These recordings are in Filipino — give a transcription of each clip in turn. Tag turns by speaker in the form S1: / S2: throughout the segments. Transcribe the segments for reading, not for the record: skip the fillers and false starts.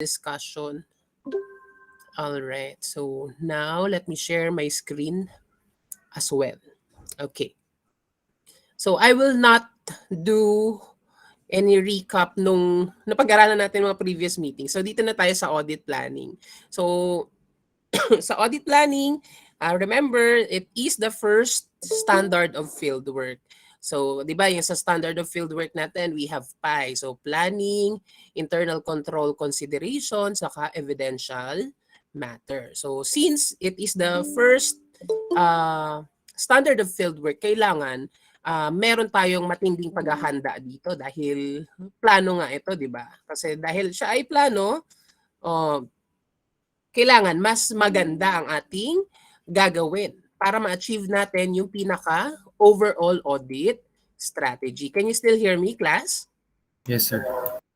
S1: discussion. All right, so now let me share my screen as well. Okay. So I will not do any recap nung napag-aralan natin mga previous meetings. So dito na tayo sa audit planning. So sa audit planning, remember, it is the first standard of fieldwork. So, di ba, yung sa standard of fieldwork natin, we have PI. So, planning, internal control consideration, saka evidential matter. So, since it is the first standard of fieldwork, kailangan meron tayong matinding paghahanda dito dahil plano nga ito, di ba? Kasi dahil siya ay plano, kailangan mas maganda ang ating gagawin para ma-achieve natin yung pinaka overall audit strategy. Can you still hear me, class?
S2: Yes, sir.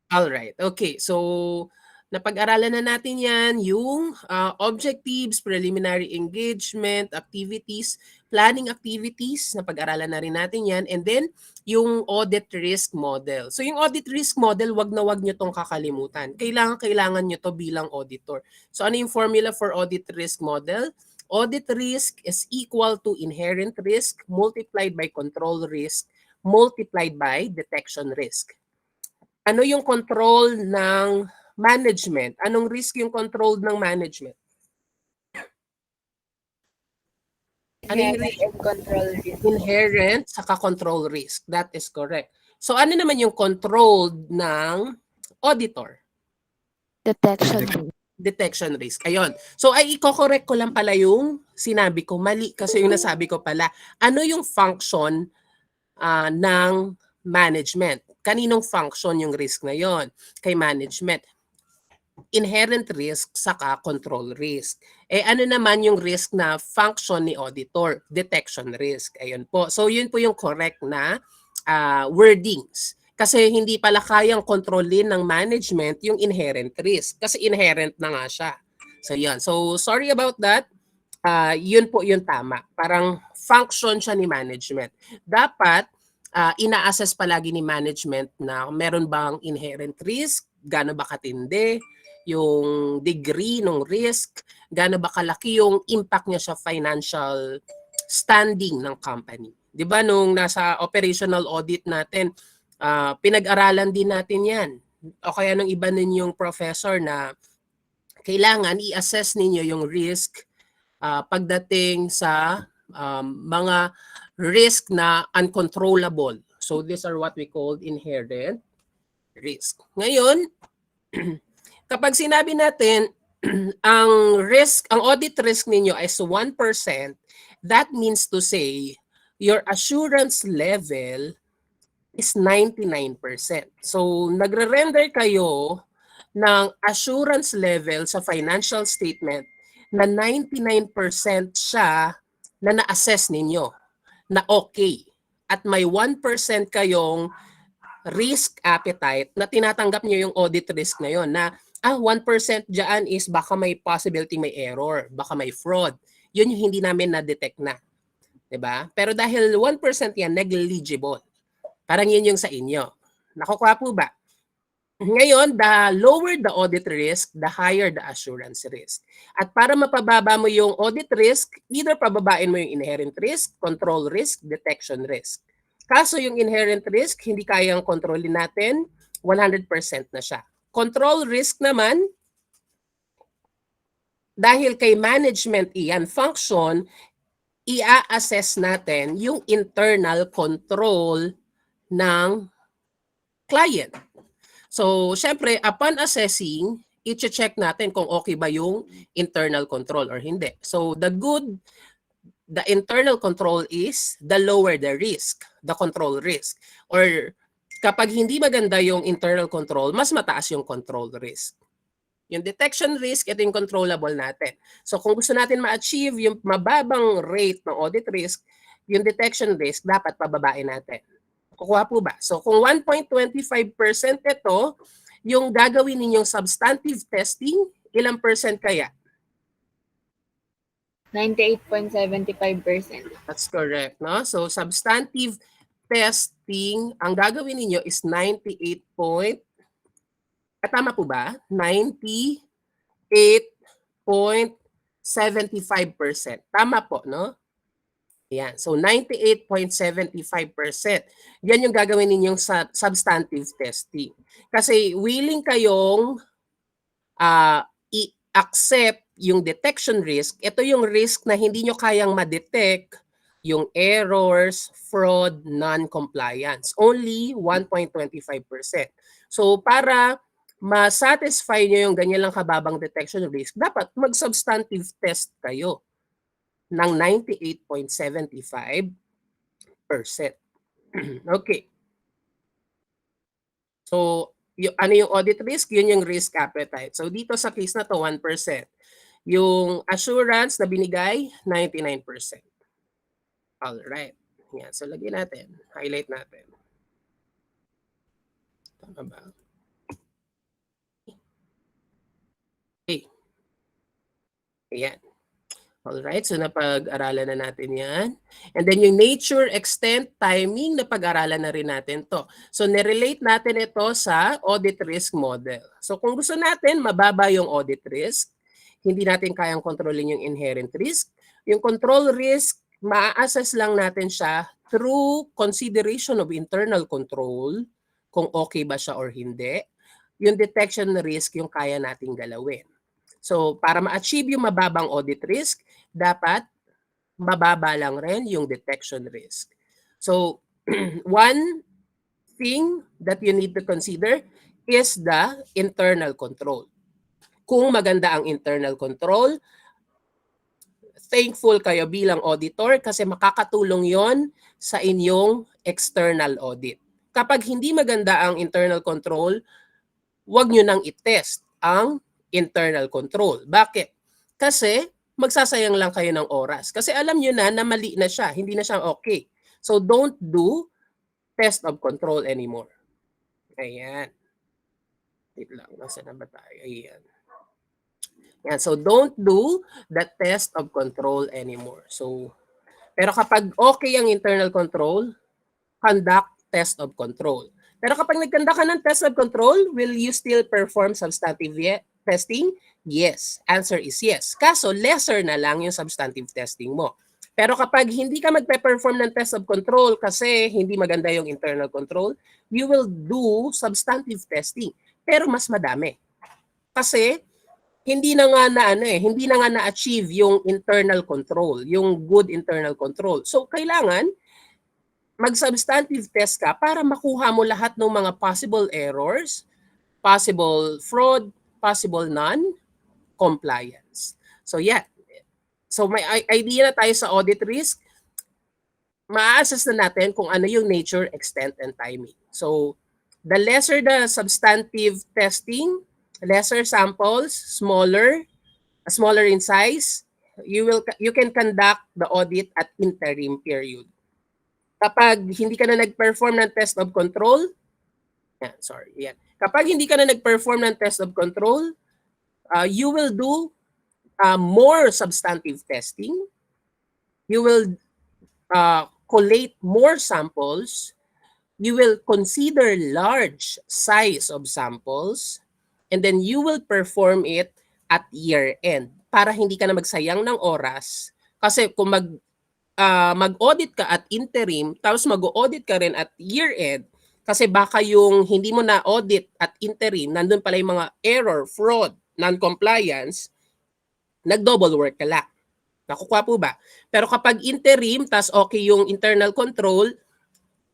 S1: All right. Okay. So, napag-aralan na natin yan, yung objectives, preliminary engagement, activities, planning activities, napag-aralan na rin natin yan. And then, yung audit risk model. So, yung audit risk model, wag na wag nyo tong kakalimutan. Kailangan nyo to bilang auditor. So, ano yung formula for audit risk model? Audit risk is equal to inherent risk multiplied by control risk multiplied by detection risk. Ano yung control ng management? Anong risk yung controlled ng management? Ano yung
S3: control risk?
S1: Inherent saka control risk. That is correct. So ano naman yung controlled ng auditor? Detection risk. Ayun. So ay i-correct ko lang pala yung sinabi ko. Mali kasi yung nasabi ko pala. Ano yung function ng management? Kaninong function yung risk na yon? Kay management. Inherent risk saka control risk. Ano naman yung risk na function ni auditor? Detection risk. Ayun po. So yun po yung correct na wordings. Kasi hindi pala kayang kontrolin ng management yung inherent risk. Kasi inherent na nga siya. So yun. So sorry about that. Yun po yung tama. Parang function siya ni management. Dapat ina-assess palagi ni management na meron bang inherent risk, gaano ba katindi, yung degree ng risk, gaano ba kalaki yung impact niya sa financial standing ng company. 'Di ba nung nasa operational audit natin, pinag-aralan din natin 'yan. O kaya nung iba ninyong professor na kailangan i-assess ninyo yung risk pagdating sa mga risk na uncontrollable. So these are what we call inherent risk. Ngayon, kapag sinabi natin ang audit risk ninyo is 1%, that means to say your assurance level is 99%. So nagre-render kayo ng assurance level sa financial statement na 99% siya na na-assess ninyo na okay. At may 1% kayong risk appetite na tinatanggap nyo yung audit risk na yun na 1% dyan is baka may possibility may error, baka may fraud. Yun yung hindi namin na-detect na. 'Di ba? Pero dahil 1% yan, negligible. Parang yun yung sa inyo. Nakukuha po ba? Ngayon, the lower the audit risk, the higher the assurance risk. At para mapababa mo yung audit risk, either pababain mo yung inherent risk, control risk, detection risk. Kaso yung inherent risk, hindi kayang kontrolin natin, 100% na siya. Control risk naman, dahil kay management iyan function, i-assess natin yung internal control ng client. So, syempre, upon assessing, i-check natin kung okay ba yung internal control or hindi. So, the internal control is the lower the risk, the control risk. Or kapag hindi maganda yung internal control, mas mataas yung control risk. Yung detection risk, ito yung controllable natin. So, kung gusto natin ma-achieve yung mababang rate ng audit risk, yung detection risk, dapat pababain natin. Kukuha po ba? So kung 1.25% ito, yung gagawin ninyong substantive testing, ilang percent kaya?
S3: 98.75%.
S1: That's correct, no? So substantive testing, ang gagawin ninyo is Tama po ba? 98.75%. Tama po, no? Yan. So, 98.75%. Yan yung gagawin ninyong substantive testing. Kasi willing kayong i-accept yung detection risk. Ito yung risk na hindi nyo kayang ma-detect yung errors, fraud, non-compliance. Only 1.25%. So, para ma-satisfy nyo yung ganyan lang kababang detection risk, dapat mag-substantive test kayo ng 98.75%. Okay. So, ano yung audit risk? Yun yung risk appetite. So, dito sa case na to, 1%. Yung assurance na binigay, 99%. Alright. Yan. So, lagyan natin. Highlight natin. Tama ba? Okay. Ayan. Alright, so napag-aralan na natin yan. And then yung nature, extent, timing, napag-aralan na rin natin to. So nirelate natin ito sa audit risk model. So kung gusto natin, mababa yung audit risk, hindi natin kayang kontrolin yung inherent risk. Yung control risk, ma-assess lang natin siya through consideration of internal control, kung okay ba siya or hindi. Yung detection risk, yung kaya nating galawin. So, para ma-achieve yung mababang audit risk, dapat mababa lang rin yung detection risk. So, one thing that you need to consider is the internal control. Kung maganda ang internal control, thankful kayo bilang auditor kasi makakatulong yon sa inyong external audit. Kapag hindi maganda ang internal control, huwag nyo nang i-test ang internal control. Bakit? Kasi magsasayang lang kayo ng oras. Kasi alam nyo na mali na siya, hindi na siya okay. So don't do test of control anymore. Ayan. Wait lang, nasa na ba tayo? Ayan. Ayan. So don't do the test of control anymore. So, pero kapag okay ang internal control, conduct test of control. Pero kapag nagkanda ka ng test of control, will you still perform substantive testing? Yes. Answer is yes. Kaso, lesser na lang yung substantive testing mo. Pero kapag hindi ka magpe-perform ng test of control kasi hindi maganda yung internal control, you will do substantive testing. Pero mas madami. Kasi hindi na nga hindi na nga na-achieve yung internal control, yung good internal control. So kailangan mag-substantive test ka para makuha mo lahat ng mga possible errors, possible fraud, possible non-compliance. So yeah. So may idea na tayo sa audit risk. Ma-assess na natin kung ano yung nature, extent, and timing. So the lesser the substantive testing, lesser samples, smaller in size, you can conduct the audit at interim period. Kapag hindi ka na nag-perform ng test of control, Kapag hindi ka na nag-perform ng test of control, you will do more substantive testing. You will collate more samples. You will consider large size of samples. And then you will perform it at year-end para hindi ka na magsayang ng oras. Kasi kung mag-audit ka at interim, tapos mag-audit ka rin at year-end, kasi baka yung hindi mo na-audit at interim, nandun pala yung mga error, fraud, non-compliance, nag-double work ka lang. Nakukuha po ba? Pero kapag interim, tas okay yung internal control,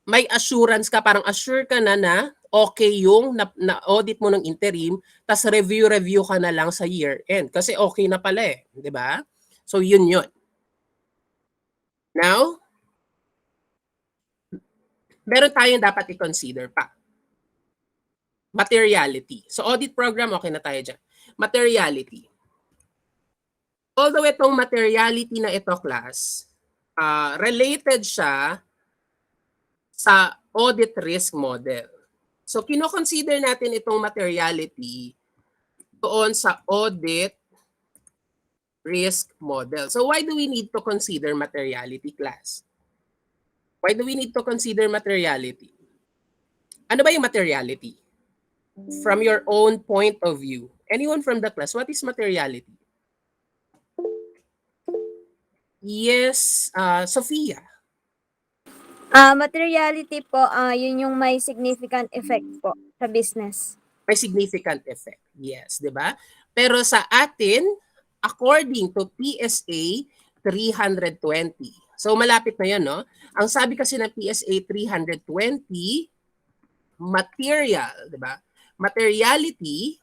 S1: may assurance ka, parang assure ka na okay yung na-audit mo ng interim, tas review ka na lang sa year-end. Kasi okay na pala eh. Di ba? So yun. Now, meron tayong dapat i-consider pa. Materiality. So audit program, okay na tayo dyan. Materiality. Although itong materiality na ito, class, related siya sa audit risk model. So kino-consider natin itong materiality doon sa audit risk model. So why do we need to consider materiality, class? Why do we need to consider materiality? Ano ba yung materiality? from your own point of view. Anyone from the class, what is materiality? Yes, Sophia.
S2: Materiality po, yun yung may significant effect po sa business.
S1: May significant effect. Yes, 'di ba? Pero sa atin, according to PSA 320. So malapit na 'yon, no? Ang sabi kasi ng PSA 320, material, 'di ba? Materiality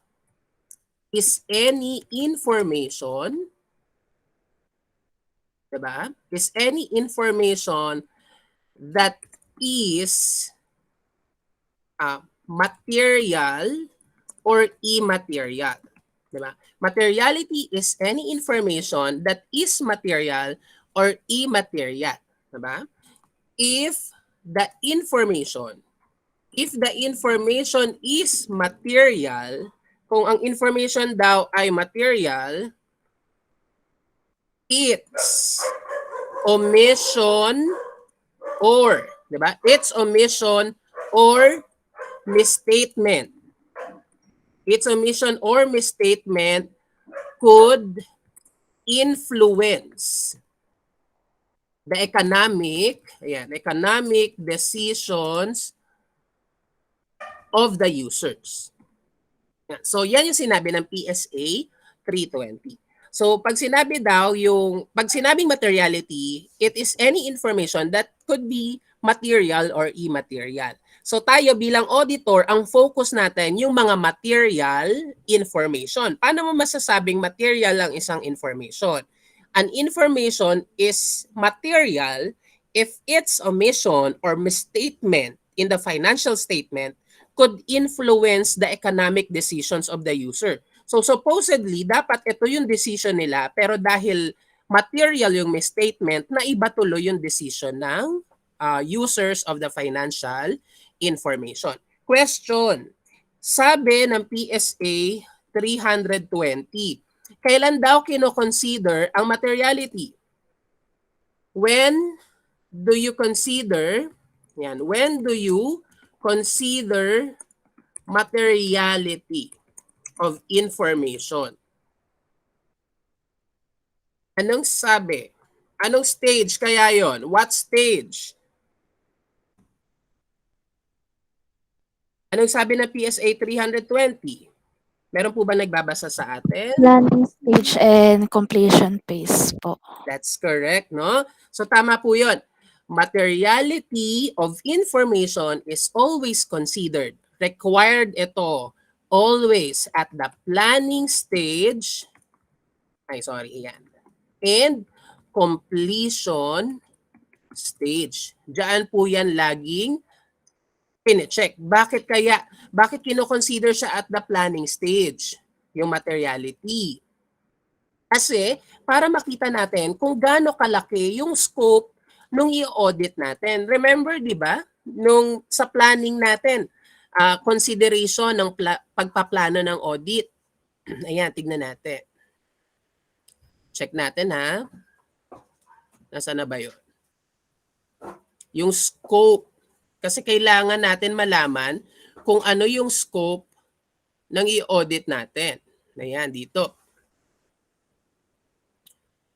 S1: is any information, 'di ba? Is any information that is material or immaterial. Diba? Materiality is any information that is material or immaterial. Diba? If the information, if the information is material, kung ang information daw ay material, its omission or, diba? Its omission or misstatement. Its omission or misstatement could influence the economic decisions of the users. So yan yung sinabi ng PSA 320. So pag sinabing materiality, it is any information that could be material or immaterial. So tayo bilang auditor, ang focus natin yung mga material information. Paano mo masasabing material ang isang information? An information is material if its omission or misstatement in the financial statement could influence the economic decisions of the user. So supposedly, dapat ito yung decision nila, pero dahil material yung misstatement, na iba tuloy yung decision ng users of the financial information. Question, sabi ng PSA 320, kailan daw kino-consider ang materiality? When do you consider, when do you consider materiality of information? Anong sabi? Anong stage kaya yon? What stage? Anong sabi ng PSA 320? Meron po ba nagbabasa sa atin?
S3: Planning stage and completion phase po.
S1: That's correct, no? So tama po yun. Materiality of information is always considered. Required ito always at the planning stage. Yan. And completion stage. Diyan po yan laging pine-check. Bakit kino-consider siya at the planning stage? Yung materiality. Kasi para makita natin kung gaano kalaki yung scope nung i-audit natin. Remember, di ba? Nung sa planning natin, consideration ng pagpaplano ng audit. Ayan, tignan natin. Check natin ha. Nasaan na ba yun? Yung scope. Kasi kailangan natin malaman kung ano yung scope ng i-audit natin. Ayan, dito.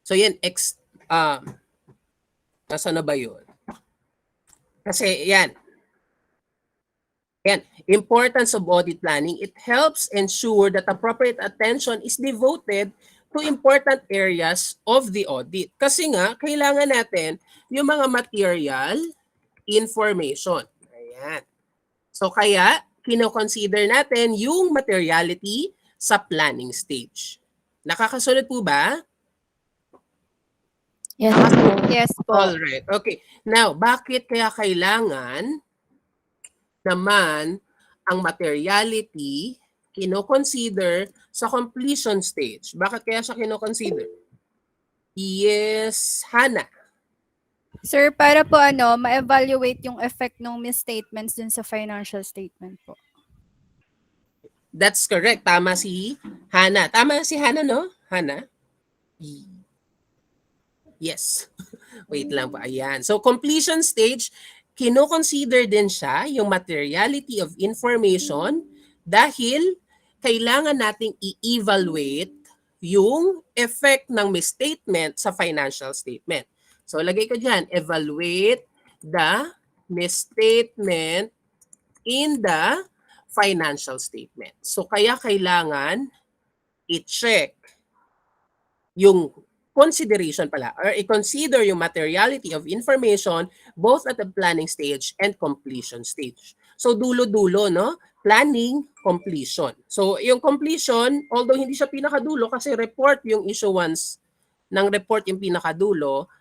S1: So yan, nasaan na ba yun? Kasi yan. Yan, importance of audit planning. It helps ensure that appropriate attention is devoted to important areas of the audit. Kasi nga, kailangan natin yung mga material information. Ayan. So kaya, kino-consider natin yung materiality sa planning stage. Nakakasunod po ba?
S3: Yes po.
S2: Yes po.
S1: Alright. Okay. Now, bakit kaya kailangan naman ang materiality kino-consider sa completion stage? Bakit kaya siya kino-consider? Yes, Hana.
S4: Sir, para po ma-evaluate yung effect ng misstatements dun sa financial statement po.
S1: That's correct. Tama si Hana. Tama si Hana, no? Hana? Yes. Wait lang po. Ayan. So, completion stage, kino-consider din siya yung materiality of information Dahil kailangan nating i-evaluate yung effect ng misstatement sa financial statement. So lagay ko dyan, evaluate the misstatement in the financial statement. So kaya kailangan i-check yung consideration pala or i-consider yung materiality of information both at the planning stage and completion stage. So dulo-dulo, no? Planning, completion. So yung completion, although hindi siya pinakadulo kasi report yung issuance ng report yung pinakadulo,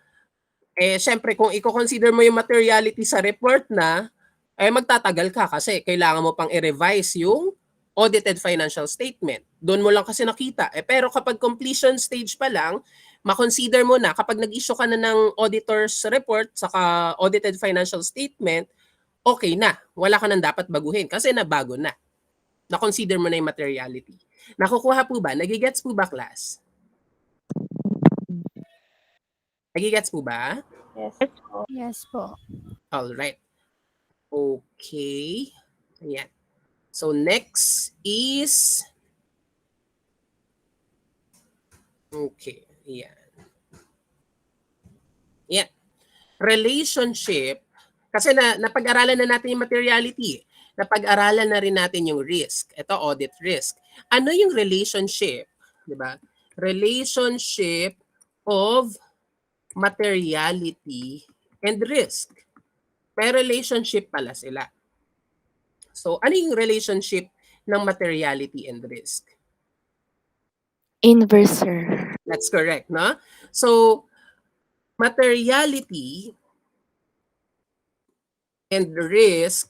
S1: eh syempre kung i-consider mo yung materiality sa report na, eh magtatagal ka kasi kailangan mo pang i-revise yung audited financial statement. Doon mo lang kasi nakita. Eh pero kapag completion stage pa lang, makonsider mo na kapag nag-issue ka na ng auditor's report saka audited financial statement, okay na. Wala ka nang dapat baguhin kasi nabago na. Na-consider mo na yung materiality. Nakukuha po ba? Nagigets po ba, class? Nagigets po ba?
S2: Yes po.
S4: Yes po.
S1: Alright. Okay. Ayan. So next is okay. Ayan. Ayan. Relationship. Kasi napag-aralan na natin yung materiality. Napag-aralan na rin natin yung risk. Ito, audit risk. Ano yung relationship? Diba? Relationship of materiality and risk. May relationship pala sila. So, ano yung relationship ng materiality and risk?
S3: Inverse, sir.
S1: That's correct, no? So, materiality and risk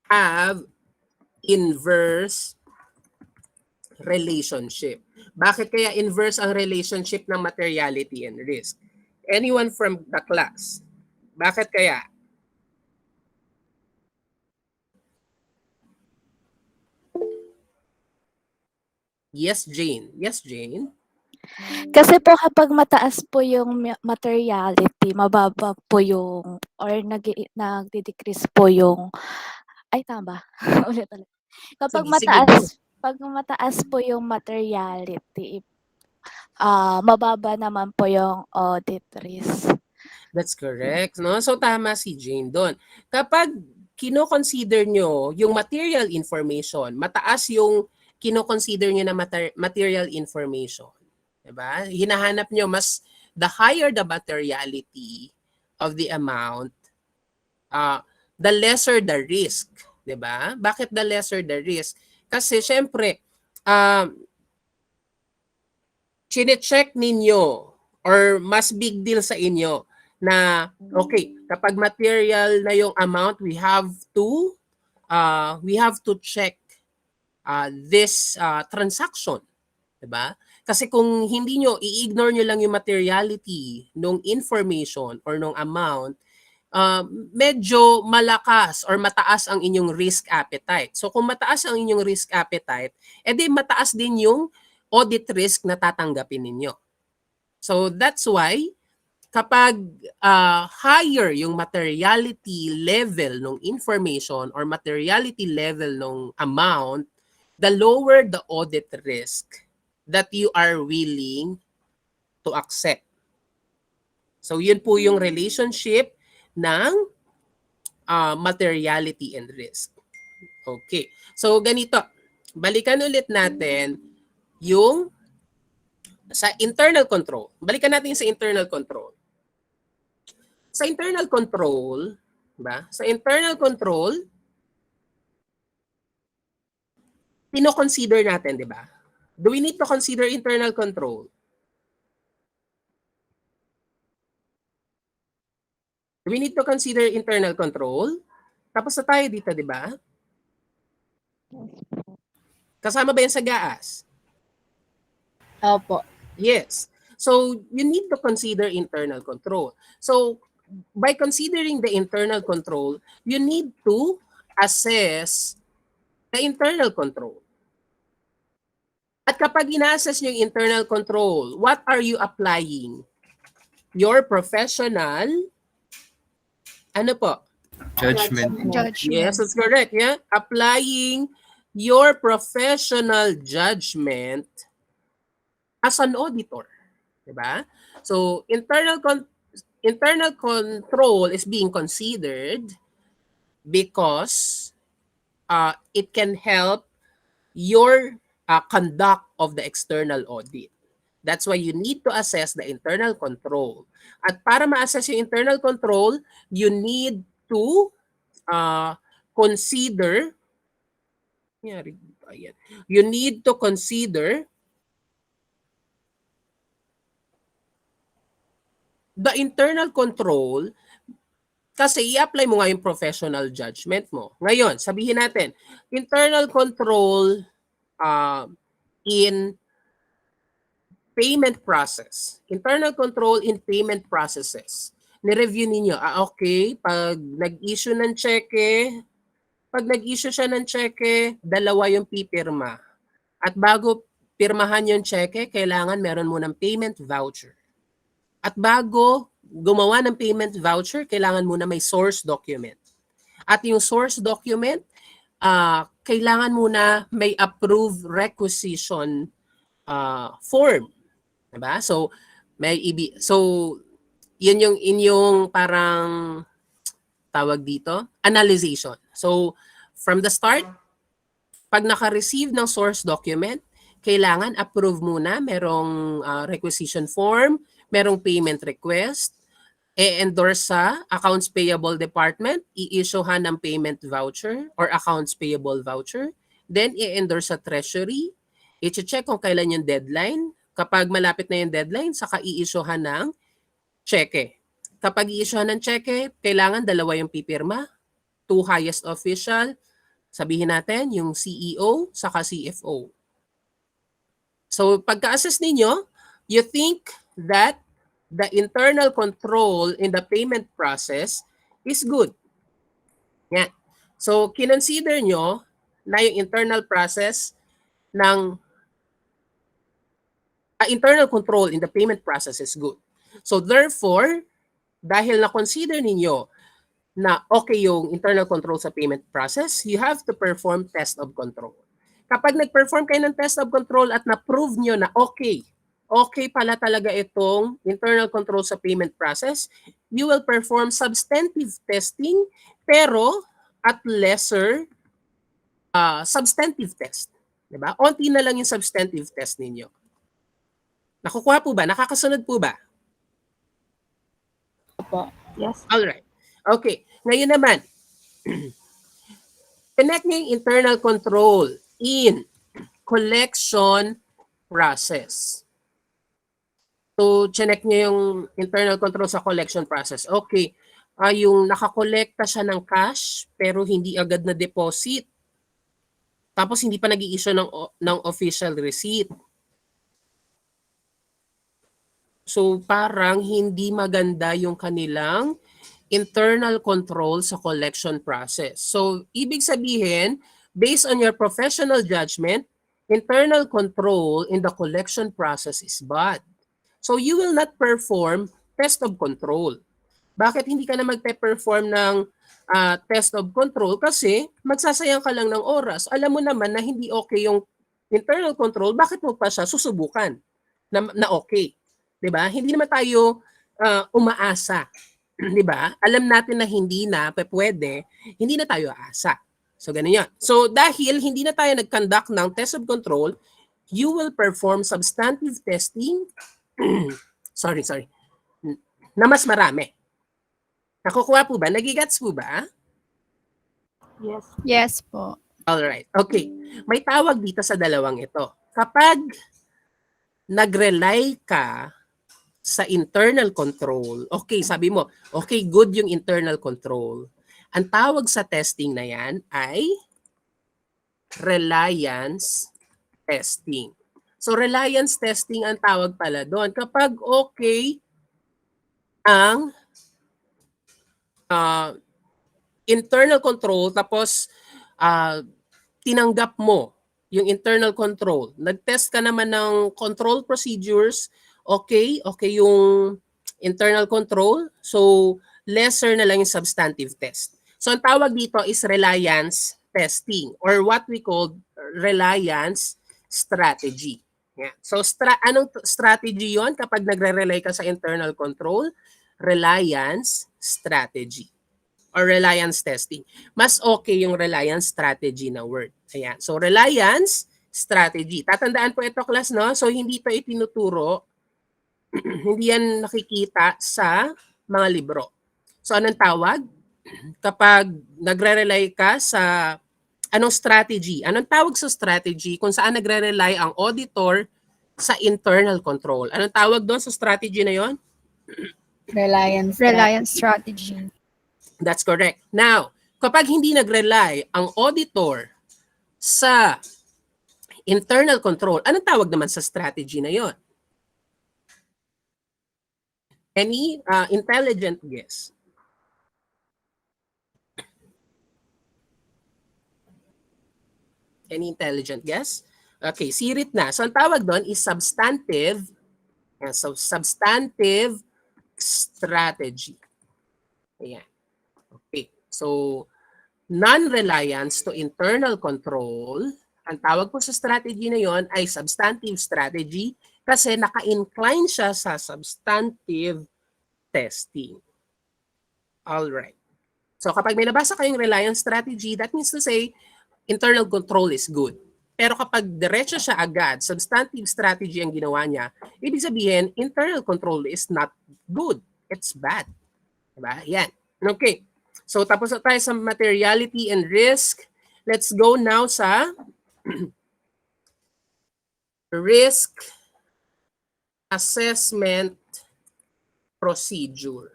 S1: have inverse relationship. Bakit kaya inverse ang relationship ng materiality and risk? Anyone from the class? Bakit kaya? Yes, Jane. Yes, Jane.
S3: Kasi po kapag mataas po yung materiality, mababa po yung, or nagdi-decrease po yung, ay tama ba? Ulit. Kapag
S1: Sige, go.
S3: pag mataas po yung materiality, mababa naman po yung audit risk.
S1: That's correct, no? So tama si Jane doon. Kapag kino-consider nyo yung material information, mataas yung kino-consider nyo na material information. Diba? Hinahanap nyo mas the higher the materiality of the amount, the lesser the risk. Diba? Bakit the lesser the risk? Kasi syempre, chine-check ninyo or mas big deal sa inyo na okay, kapag material na yung amount, we have to check this transaction, 'di ba? Kasi kung hindi nyo i-ignore nyo lang yung materiality nung information or nung amount, medyo malakas or mataas ang inyong risk appetite. So kung mataas ang inyong risk appetite, edi mataas din yung audit risk na tatanggapin ninyo. So that's why kapag higher yung materiality level ng information or materiality level ng amount, the lower the audit risk that you are willing to accept. So yun po yung relationship ng materiality and risk. Okay. So ganito, balikan ulit natin yung sa internal control. Balikan natin sa internal control. Sa internal control, ba? Sa internal control, pino-consider natin, di ba? Do we need to consider internal control? Do we need to consider internal control? Tapos na tayo dito, di ba? Kasama ba yan sa GAAS?
S2: Opo.
S1: Yes. So, you need to consider internal control. So, by considering the internal control, you need to assess the internal control. At kapag ina-assess nyo yung internal control, what are you applying? Your professional, ano po?
S5: Judgment.
S4: Judgment.
S1: Yes, that's correct. Yeah, applying your professional judgment as an auditor, 'di ba? So, internal control is being considered because it can help your conduct of the external audit. That's why you need to assess the internal control. At para ma-assess yung internal control, you need to consider, you need to consider the internal control kasi i-apply mo nga yung professional judgment mo. Ngayon, sabihin natin, internal control in payment process. Internal control in payment processes. Ni-review ninyo, okay, pag nag-issue ng cheque, pag nag-issue siya ng cheque, dalawa yung pipirma. At bago pirmahan yung cheque, kailangan meron mo ng payment voucher. At bago gumawa ng payment voucher, kailangan muna may source document. At yung source document, kailangan muna may approved requisition form. Diba? So, yun yung inyong parang tawag dito, analyzation. So, from the start, pag naka-receive ng source document, kailangan approve muna, merong requisition form, merong payment request, endorse sa accounts payable department, i-issuehan ng payment voucher or accounts payable voucher, then i-endorse sa treasury, i-check kung kailan yung deadline. Kapag malapit na yung deadline, saka i-issuehan ng cheque. Kapag i-issuehan ng cheque, kailangan dalawa yung pipirma, 2 highest official, sabihin natin yung CEO saka CFO. So pagka-assess ninyo, you think that the internal control in the payment process is good. Yan. So kinonsider nyo na yung internal process ng internal control in the payment process is good. So therefore, dahil na-consider ninyo na okay yung internal control sa payment process, you have to perform test of control. Kapag nag-perform kayo ng test of control at na-prove nyo na okay pala talaga itong internal control sa payment process, you will perform substantive testing pero at lesser substantive test. Diba? Onti na lang yung substantive test ninyo. Nakukuha po ba? Nakakasunod po ba?
S3: Yes.
S1: Alright. Okay. Ngayon naman, connect nyo yung internal control in collection process. So, check nyo yung internal control sa collection process. Okay. Yung nakakolekta siya ng cash pero hindi agad na deposit. Tapos hindi pa nag-i-issue ng official receipt. So, parang hindi maganda yung kanilang internal control sa collection process. So, ibig sabihin, based on your professional judgment, internal control in the collection process is bad. So, you will not perform test of control. Bakit hindi ka na magpe-perform ng test of control? Kasi magsasayang ka lang ng oras. Alam mo naman na hindi okay yung internal control, bakit mo pa siya susubukan na okay? 'Di ba? Hindi naman tayo umaasa. 'Di ba? Alam natin na hindi na pwede, hindi na tayo aasa. So ganun 'yan. So dahil hindi na tayo nag-conduct ng test of control, you will perform substantive testing. sorry. Na mas marami. Nakukuha po ba? Nagigets po ba?
S3: Yes.
S4: Yes po.
S1: All right. Okay. May tawag dito sa dalawang ito. Kapag nag-rely ka sa internal control, okay, sabi mo, okay, good yung internal control. Ang tawag sa testing na yan ay reliance testing. So, reliance testing ang tawag pala doon. Kapag okay ang internal control, tapos tinanggap mo yung internal control. Nag-test ka naman ng control procedures, okay yung internal control. So, lesser na lang yung substantive test. So ang tawag dito is reliance testing or what we call reliance strategy. Yeah. So anong strategy yon kapag nagre-rely ka sa internal control? Reliance strategy or reliance testing. Mas okay yung reliance strategy na word. Ayan. So reliance strategy. Tatandaan po ito class, no? So hindi ito itinuturo, hindi yan nakikita sa mga libro. So anong tawag? Kapag nagre-rely ka sa anong strategy? Anong tawag sa strategy kung saan nagre-rely ang auditor sa internal control? Anong tawag doon sa strategy na yon?
S5: Reliance.
S4: Reliance strategy.
S1: That's correct. Now, kapag hindi nag-rely ang auditor sa internal control, anong tawag naman sa strategy na yon? Any intelligent guess? Any intelligent guess? Okay, sirit na. So ang tawag doon is substantive. So substantive strategy. Ayan. Okay. So non-reliance to internal control, ang tawag po sa strategy na yon ay substantive strategy kasi naka-incline siya sa substantive testing. All right. So kapag may nabasa kayong reliance strategy, that means to say internal control is good. Pero kapag diretso siya agad, substantive strategy ang ginawa niya, ibig sabihin, internal control is not good. It's bad. Diba? Yan. Okay. So tapos na tayo sa materiality and risk. Let's go now sa risk assessment procedure.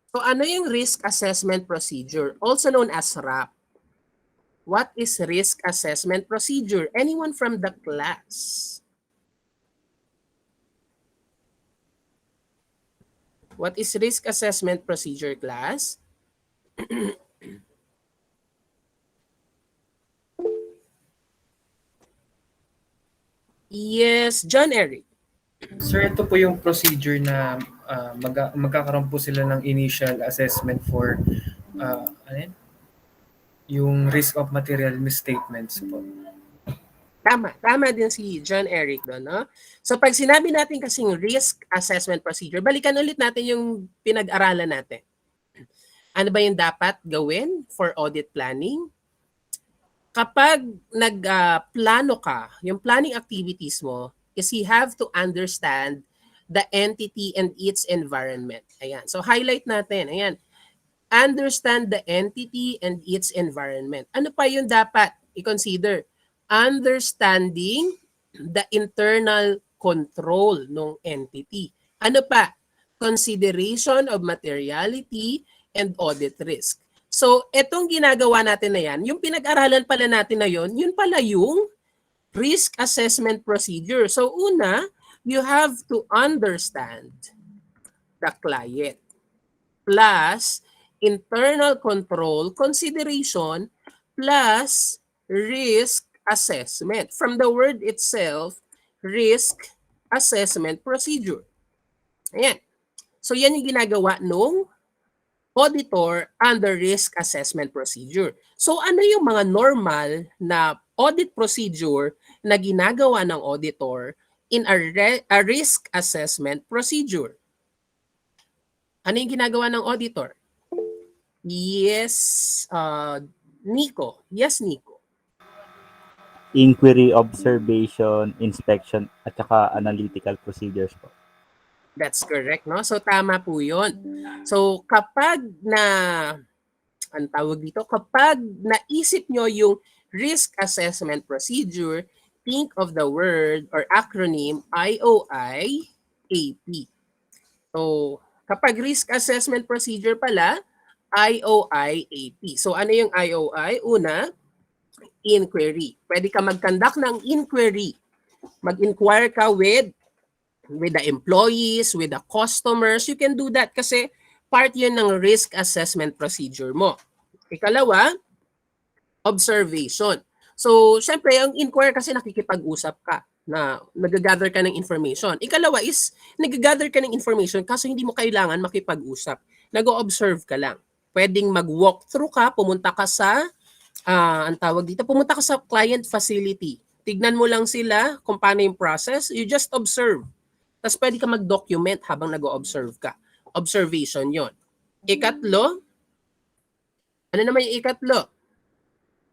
S1: So ano yung risk assessment procedure? Also known as RAP. What is risk assessment procedure? Anyone from the class? What is risk assessment procedure, class? Yes, John Eric.
S6: Sir, ito po yung procedure na magkakaroon po sila ng initial assessment for ano yun? Yung risk of material misstatements po.
S1: Tama din si John Eric doon, no? So pag sinabi natin kasing risk assessment procedure, balikan ulit natin yung pinag-aralan natin. Ano ba yung dapat gawin for audit planning? Kapag nagplano ka, yung planning activities mo is you have to understand the entity and its environment. Ayan. So highlight natin. Ayan. Understand the entity and its environment. Ano pa yung dapat i-consider? Understanding the internal control ng entity. Ano pa? Consideration of materiality and audit risk. So, etong ginagawa natin na yan, yung pinag-aralan pala natin na yun pala yung risk assessment procedure. So, una, you have to understand the client plus internal control consideration plus risk assessment. From the word itself, risk assessment procedure. Ayan. So, yan yung ginagawa nung auditor under risk assessment procedure. So, ano yung mga normal na audit procedure na ginagawa ng auditor in a risk assessment procedure? Ano yung ginagawa ng auditor? Yes, Nico. Yes, Nico.
S7: Inquiry, observation, inspection, at saka analytical procedures po.
S1: That's correct, no? So, tama po yun. So, kapag ang tawag dito, kapag naisip nyo yung risk assessment procedure, think of the word or acronym IOI-AP. So, kapag risk assessment procedure pala, IOI-AP. So, ano yung IOI? Una, inquiry. Pwede ka mag-conduct ng inquiry. Mag-inquire ka with the employees, with the customers. You can do that kasi part yun ng risk assessment procedure mo. Ikalawa, observation. So, syempre, ang inquire kasi nakikipag-usap ka na nag-gather ka ng information. Ikalawa is, nag-gather ka ng information kaso hindi mo kailangan makipag-usap. Nag-observe ka lang. Pwedeng mag-walkthrough ka, pumunta ka sa, ang tawag dito, pumunta ka sa client facility. Tignan mo lang sila kung paano yung process. You just observe. Tapos pwede ka mag-document habang nag-observe ka. Observation yon. Ikatlo, ano naman yung ikatlo?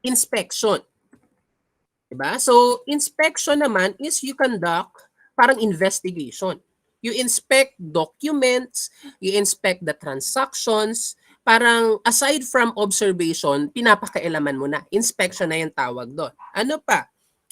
S1: Inspection. Diba? So, inspection naman is you conduct parang investigation. You inspect documents, you inspect the transactions, parang aside from observation, pinapakailaman mo na. Inspection na yung tawag doon. Ano pa?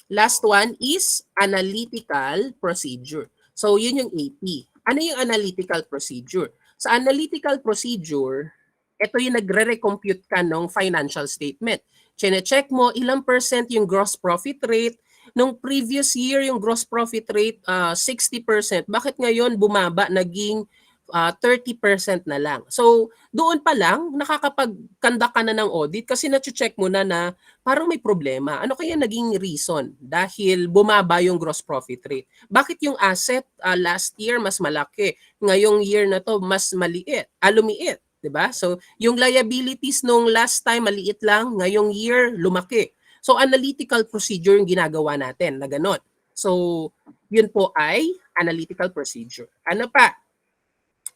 S1: Last one is analytical procedure. So, yun yung AP. Ano yung analytical procedure? Sa analytical procedure, ito yung nagre-recompute ka ng financial statement. Chine-check mo ilang percent yung gross profit rate. Nung previous year, yung gross profit rate 60%. Bakit ngayon bumaba, naging 30% na lang? So, doon pa lang, nakakapag-conduct ka na ng audit kasi na-check mo na parang may problema. Ano kaya naging reason? Dahil bumaba yung gross profit rate. Bakit yung asset last year mas malaki? Ngayong year na to mas maliit, lumiit. Diba? So, yung liabilities nung last time maliit lang, ngayong year lumaki. So, analytical procedure yung ginagawa natin na ganon. So, yun po ay analytical procedure. Ano pa?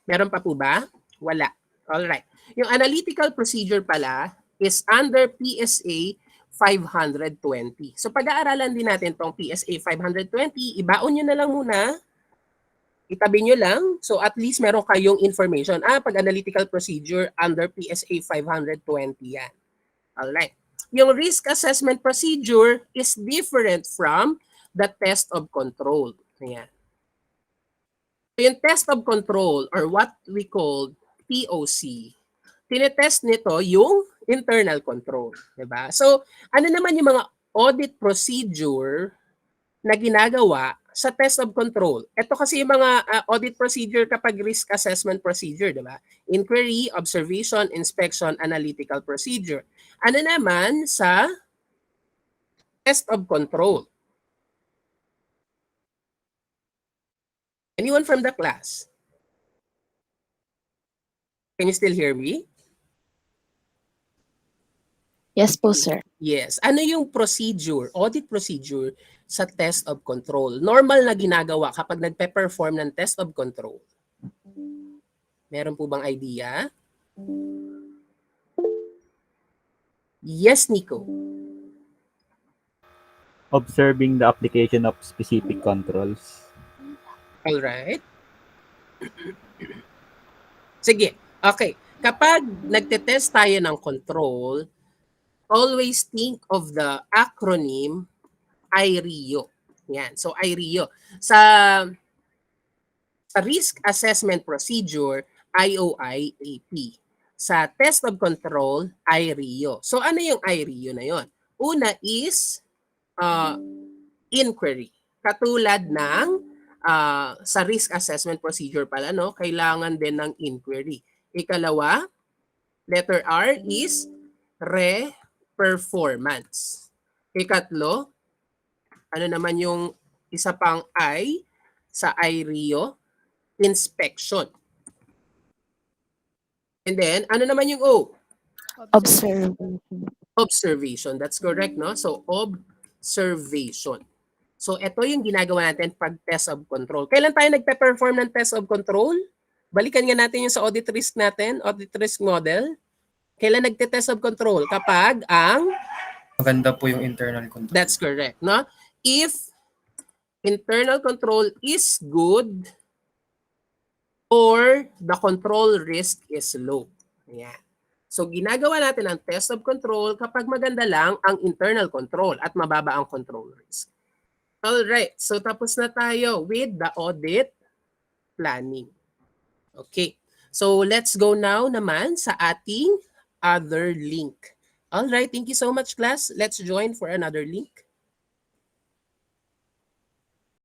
S1: Meron pa po ba? Wala. Alright. Yung analytical procedure pala is under PSA 520. So, pag-aaralan din natin tong PSA 520, ibaon nyo na lang muna. Itabi nyo lang. So, at least meron kayong information. Pag analytical procedure under PSA 520 yan. Alright. Yung risk assessment procedure is different from the test of control. Ayan. So, yung test of control or what we call TOC, tinetest nito yung internal control. Diba? So, ano naman yung mga audit procedure na ginagawa sa test of control? Ito kasi yung mga audit procedure kapag risk assessment procedure, di ba? Inquiry, observation, inspection, analytical procedure. Ano naman sa test of control? Anyone from the class? Can you still hear me?
S3: Yes po, sir.
S1: Yes. Ano yung procedure, audit procedure sa test of control? Normal na ginagawa kapag nagpe-perform ng test of control. Meron po bang idea? Yes, Nico.
S7: Observing the application of specific controls.
S1: All right. Sige. Okay. Kapag nagte-test tayo ng control, always think of the acronym IRIO. Yan. So, IRIO. Sa risk assessment procedure, IOI-AP. Sa test of control, IRIO. So, ano yung IRIO na yon? Una is inquiry. Katulad ng sa risk assessment procedure pala, no? Kailangan din ng inquiry. Ikalawa, letter R is re-performance. Ikatlo, ano naman yung isa pang I sa IRIO? Inspection. And then, ano naman yung O?
S3: Observation.
S1: Observation. That's correct, no? So, observation. So, ito yung ginagawa natin pag test of control. Kailan tayo nagpe-perform ng test of control? Balikan nga natin yung sa audit risk natin, audit risk model. Kailan nagte-test of control? Kapag ang...
S6: Maganda po yung internal control.
S1: That's correct, no? If internal control is good or the control risk is low. Ayan. So, ginagawa natin ang test of control kapag maganda lang ang internal control at mababa ang control risk. Alright, so tapos na tayo with the audit planning. Okay, so let's go now naman sa ating other link. Alright, thank you so much class. Let's join for another link.